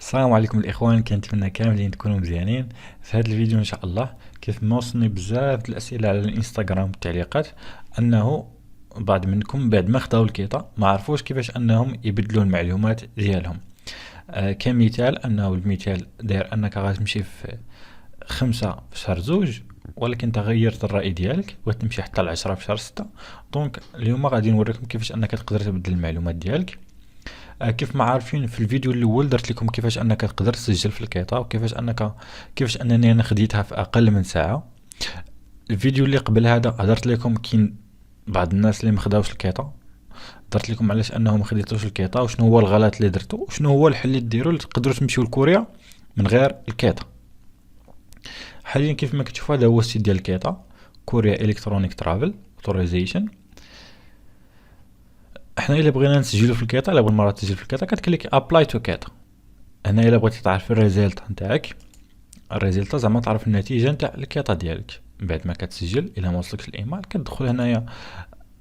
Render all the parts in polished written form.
السلام عليكم الاخوان، كنتمنى كاملين تكونوا مزيانين. في هذا الفيديو ان شاء الله كيف ما وصلني بزاف د الاسئله على الانستغرام والتعليقات انه بعض منكم بعد ما خداو الكيطه ما عرفوش كيفاش انهم يبدلوا المعلومات ديالهم. كمثال انه المثال داير انك غتمشي في 5 في شهر 2، ولكن تغيرت الرأي ديالك وتمشي حتى ل10 في شهر 6. دونك اليوم غادي نوريكم كيفاش انك تقدر تبدل المعلومات ديالك. كيف ما عارفين في الفيديو الاول درت لكم كيفاش انك تقدر تسجل في الكيطه، كيفاش انني انا خديتها في اقل من ساعه. الفيديو اللي قبل هذا هدرت لكم كاين بعض الناس اللي ما خداوش الكيطه، درت لكم علاش انهم ما خديتوش الكيطه وشنو هو الغلط اللي درتو وشنو هو الحل اللي ديروا اللي تقدروا تمشيو لكوريا من غير الكيطه. حاليا كيف ما كتشوفوا هذا هو السيت ديال الكيطه، كوريا الكترونيك ترافل اوثورايزيشن. احنا الا بغينا نسجلو في الكيطه، الا بغينا مرة تسجل في الكيطه كتكليك ابلاي تو كيطه. هنا الا بغيتي تعرف الريزلت نتاعك، الريزلت زعما تعرف النتيجه نتاع الكيطه ديالك بعد ما كتسجل. الا ما وصلكش الايميل كتدخل هنايا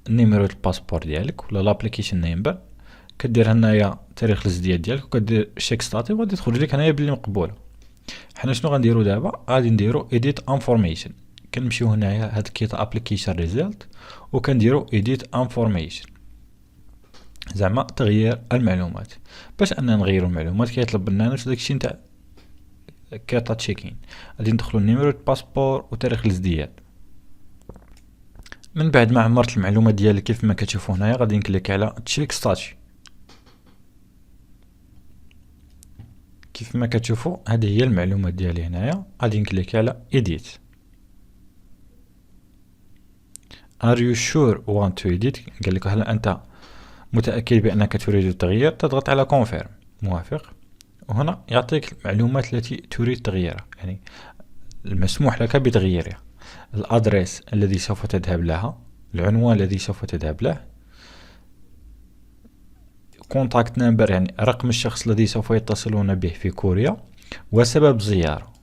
نيميرو الباسبور ديالك ولا لابليكيشن نيمبر، كدير هنايا تاريخ الازدياد ديالك وكدير شيك ستاتي وغادي تخرج لك هنايا بلي مقبوله. حنا شنو غنديرو دابا؟ غادي نديرو ايديت انفورميشن. كنمشيو هنايا هاد الكيطه ابليكيشن ريزلت وكنديرو ايديت انفورميشن، زعما تغيير المعلومات. باش اننا نغيروا المعلومات كيطلب لنا نفس داكشي نتاع كيطه تشيكين. غادي ندخلوا نيميرو الباسبور وتاريخ الازدياد. من بعد ما عمرت المعلومات ديالك كيف ما كتشوفوا هنايا غادي نكليك على تشيك ستاتي. كيف ما كتشوفوا هذه هي المعلومات ديالي هنايا، غادي نكليك على edit. are you sure want to edit؟ قال لك هل انت متاكد بانك تريد التغيير؟ تضغط على confirm موافق، وهنا يعطيك المعلومات التي تريد تغييرها، يعني المسموح لك بتغييرها. الادريس الذي سوف تذهب لها، العنوان الذي سوف تذهب له، كونتاكت نمبر يعني رقم الشخص الذي سوف يتصلون به في كوريا، وسبب زيارة.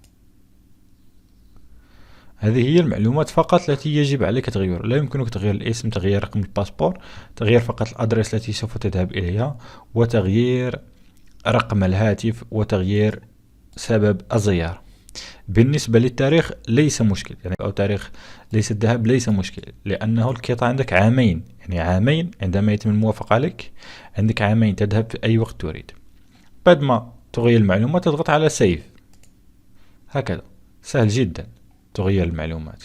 هذه هي المعلومات فقط التي يجب عليك تغييرها. لا يمكنك تغيير الاسم، تغيير رقم الباسبور، تغيير فقط الادريس التي سوف تذهب اليها، وتغيير رقم الهاتف، وتغيير سبب الزيارة. بالنسبة للتاريخ ليس مشكل، يعني أو تاريخ ليس الذهاب ليس مشكل، لأنه الكيطة عندك عامين، يعني عامين عندما يتم الموافقة عليك عندك عامين تذهب في أي وقت تريد. بعد ما تغير المعلومات تضغط على سيف، هكذا سهل جدا تغير المعلومات.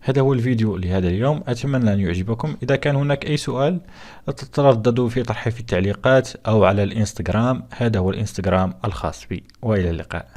هذا هو الفيديو لهذا اليوم، أتمنى أن يعجبكم. إذا كان هناك أي سؤال لا تترددوا في طرحه في التعليقات أو على الإنستغرام، هذا هو الإنستغرام الخاص بي، وإلى اللقاء.